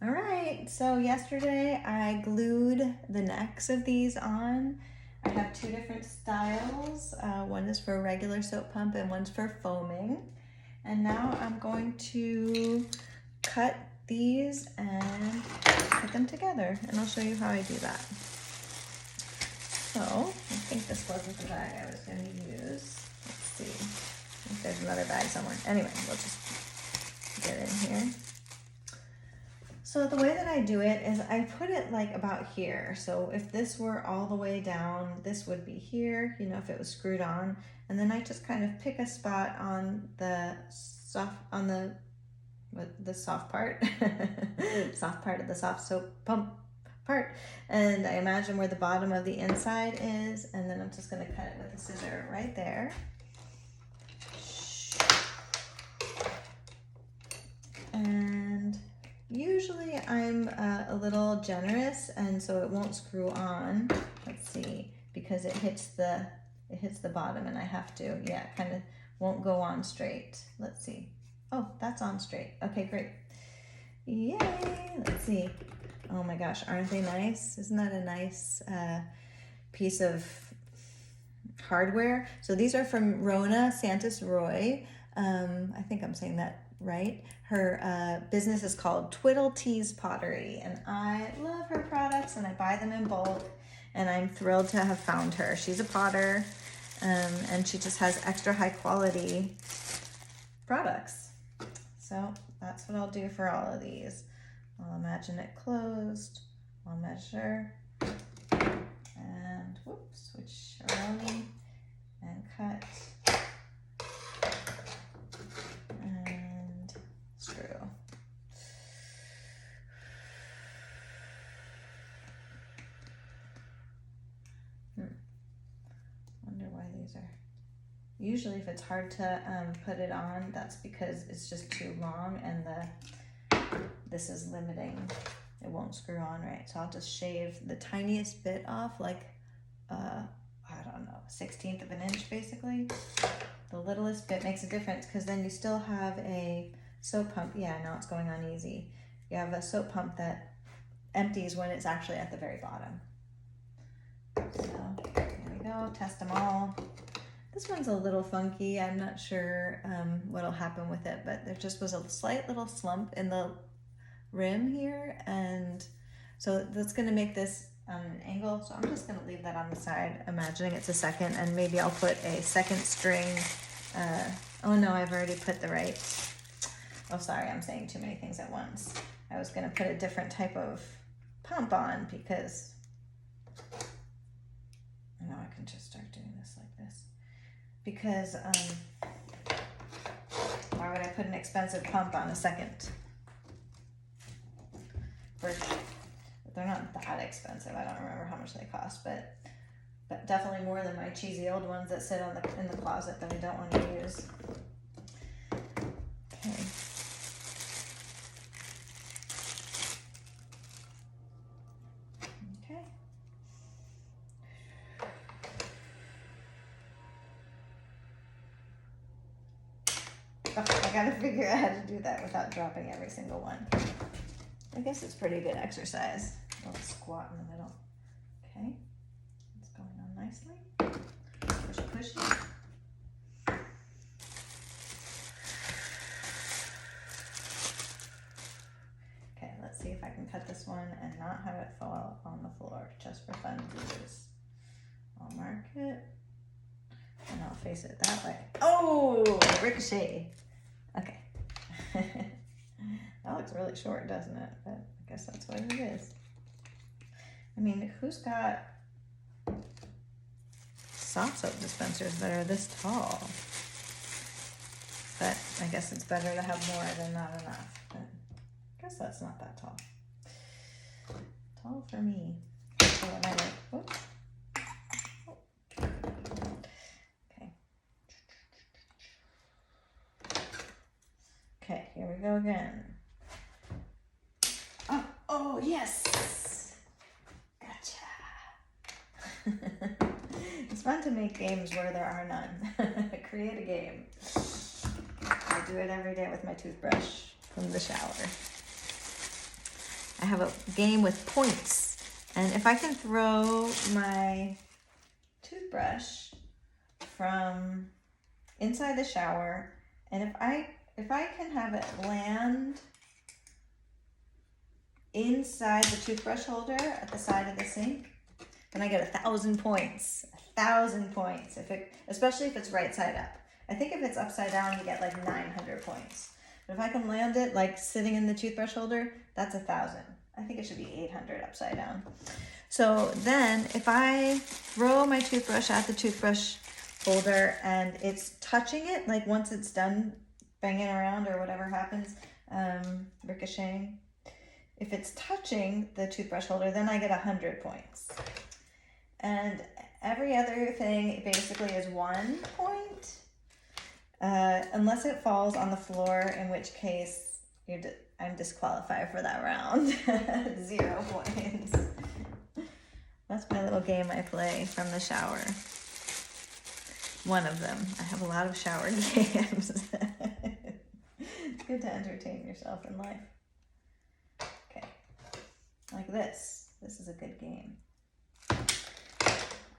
All right, so yesterday I glued the necks of these on. I have two different styles. One is for a regular soap pump and one's for foaming. And now I'm going to cut these and put them together, and I'll show you how I do that. So, I think this wasn't the bag I was going to use. Let's see. I think there's another bag somewhere. Anyway, we'll just get in here. So the way that I do it is I put it like about here. So if this were all the way down, this would be here, you know, if it was screwed on. And then I just kind of pick a spot on the soft, on the soft part, soft part of the soft soap pump part. And I imagine where the bottom of the inside is. And then I'm just gonna cut it with a scissor right there. And usually I'm a little generous, and so it won't screw on. Let's see, because it hits the bottom, and I have to, yeah, kind of won't go on straight. Let's see. Oh, that's on straight. Okay, great. Yay! Let's see. Oh my gosh, aren't they nice? Isn't that a nice piece of hardware? So these are from Rona Santos Roy. I think I'm saying that right. Her business is called Twiddle Tees Pottery, and I love her products, and I buy them in bulk, and I'm thrilled to have found her. She's a potter, and she just has extra high quality products. So that's what I'll do for all of these. I'll imagine it closed. I'll measure, and whoops, switch around and cut. Usually if it's hard to put it on, that's because it's just too long and this is limiting. It won't screw on right. So I'll just shave the tiniest bit off, like, I don't know, 1/16 of an inch basically. The littlest bit makes a difference because then you still have a soap pump. Yeah, now it's going on easy. You have a soap pump that empties when it's actually at the very bottom. So there we go, test them all. This one's a little funky. I'm not sure what'll happen with it, but there just was a slight little slump in the rim here, and so that's gonna make this on an angle. So I'm just gonna leave that on the side, imagining it's a second, and maybe I'll put a second string. Oh no, I've already put the right. Oh, sorry, I'm saying too many things at once. I was gonna put a different type of pump on because now I can just start doing this like this. Because why would I put an expensive pump on a second? They're not that expensive. I don't remember how much they cost, but definitely more than my cheesy old ones that sit in the closet that I don't want to use. Okay. Okay. Oh, I gotta figure out how to do that without dropping every single one. I guess it's pretty good exercise. I'll squat in the middle. Okay, it's going on nicely. Push, push. Okay, let's see if I can cut this one and not have it fall on the floor, just for fun views. I'll mark it, and I'll face it that way. Oh, ricochet. Okay. That looks really short, doesn't it? But I guess that's what it is. I mean, who's got soft soap dispensers that are this tall? But I guess it's better to have more than not enough. But I guess that's not that tall. Tall for me. So when I like, whoops. Okay. Okay, here we go again. Oh, yes. Gotcha. It's fun to make games where there are none. Create a game. I do it every day with my toothbrush from the shower. have a game with points. And if I can throw my toothbrush from inside the shower, and if I can have it land inside the toothbrush holder at the side of the sink, then I get 1,000 points. 1,000 points, especially if it's right side up. I think if it's upside down, you get like 900 points. But if I can land it like sitting in the toothbrush holder, that's 1,000. I think it should be 800 upside down. So then if I throw my toothbrush at the toothbrush holder and it's touching it, like once it's done banging around or whatever happens, ricocheting, if it's touching the toothbrush holder, then I get 100 points. And every other thing basically is 1 point, unless it falls on the floor, in which case I'm disqualified for that round. 0 points. That's my little game I play from the shower. One of them. I have a lot of shower games. It's good to entertain yourself in life. Okay. Like this. This is a good game.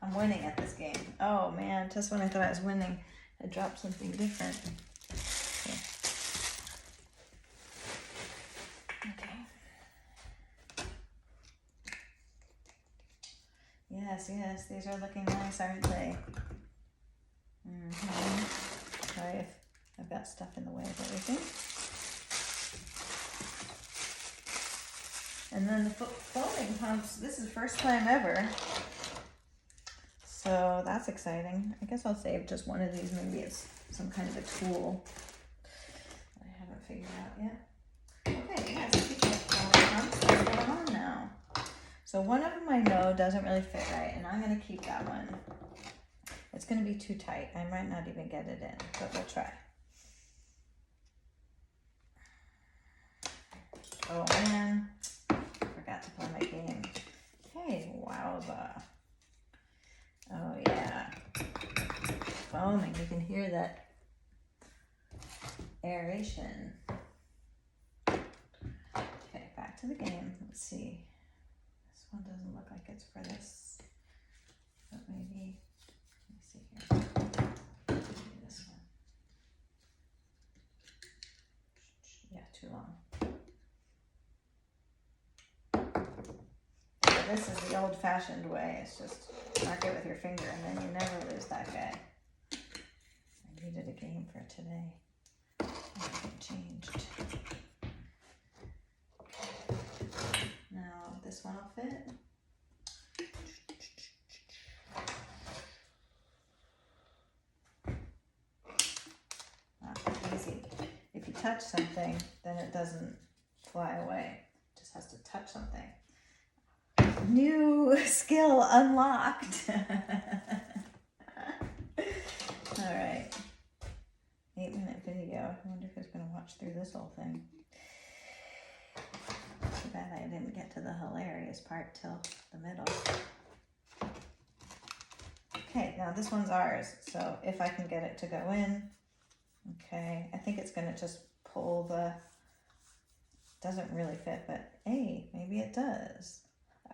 I'm winning at this game. Oh man, just when I thought I was winning, I dropped something different. Okay. Yes, these are looking nice, aren't they? Sorry if I've got stuff in the way of everything. And then the foaming pumps, this is the first time ever. So that's exciting. I guess I'll save just one of these. Maybe it's some kind of a tool that I haven't figured out yet. Okay, yes, speaking of foaming pumps, let's put them on now. So one of them I know doesn't really fit right, and I'm going to keep that one. It's going to be too tight. I might not even get it in, but we'll try. Oh man, forgot to play my game. Hey, wowza. Oh yeah. Foaming, you can hear that aeration. Okay, back to the game. Let's see. This one doesn't look like it's for this, but maybe, let me see here. Maybe this one. Yeah, too long. This is the old-fashioned way. It's just mark it with your finger and then you never lose that guy. I needed a game for today. Everything changed. Now this one will fit. Easy. If you touch something, then it doesn't fly away. It just has to touch something. New skill unlocked. All right. 8-minute video. I wonder who's going to watch through this whole thing. Too bad I didn't get to the hilarious part till the middle. Okay, now this one's ours. So if I can get it to go in. Okay, I think it's going to just pull the... Doesn't really fit, but hey, maybe it does.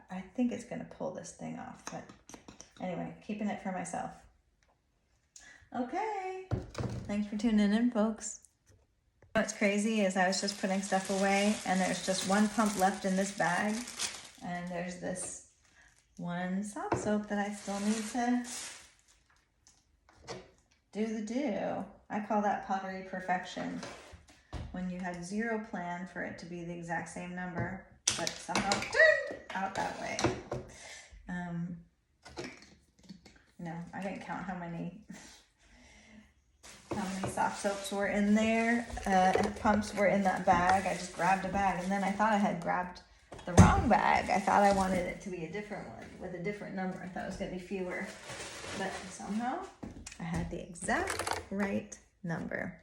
I think it's going to pull this thing off, but anyway, keeping it for myself. Okay. Thanks for tuning in, folks. What's crazy is I was just putting stuff away and there's just one pump left in this bag. And there's this one soft soap that I still need to do the do. I call that pottery perfection. When you had zero plan for it to be the exact same number, but somehow turned out that way. No, I didn't count how many soft soaps were in there, and pumps were in that bag. I just grabbed a bag, and then I thought I had grabbed the wrong bag. I thought I wanted it to be a different one with a different number. I thought it was going to be fewer, but somehow I had the exact right number.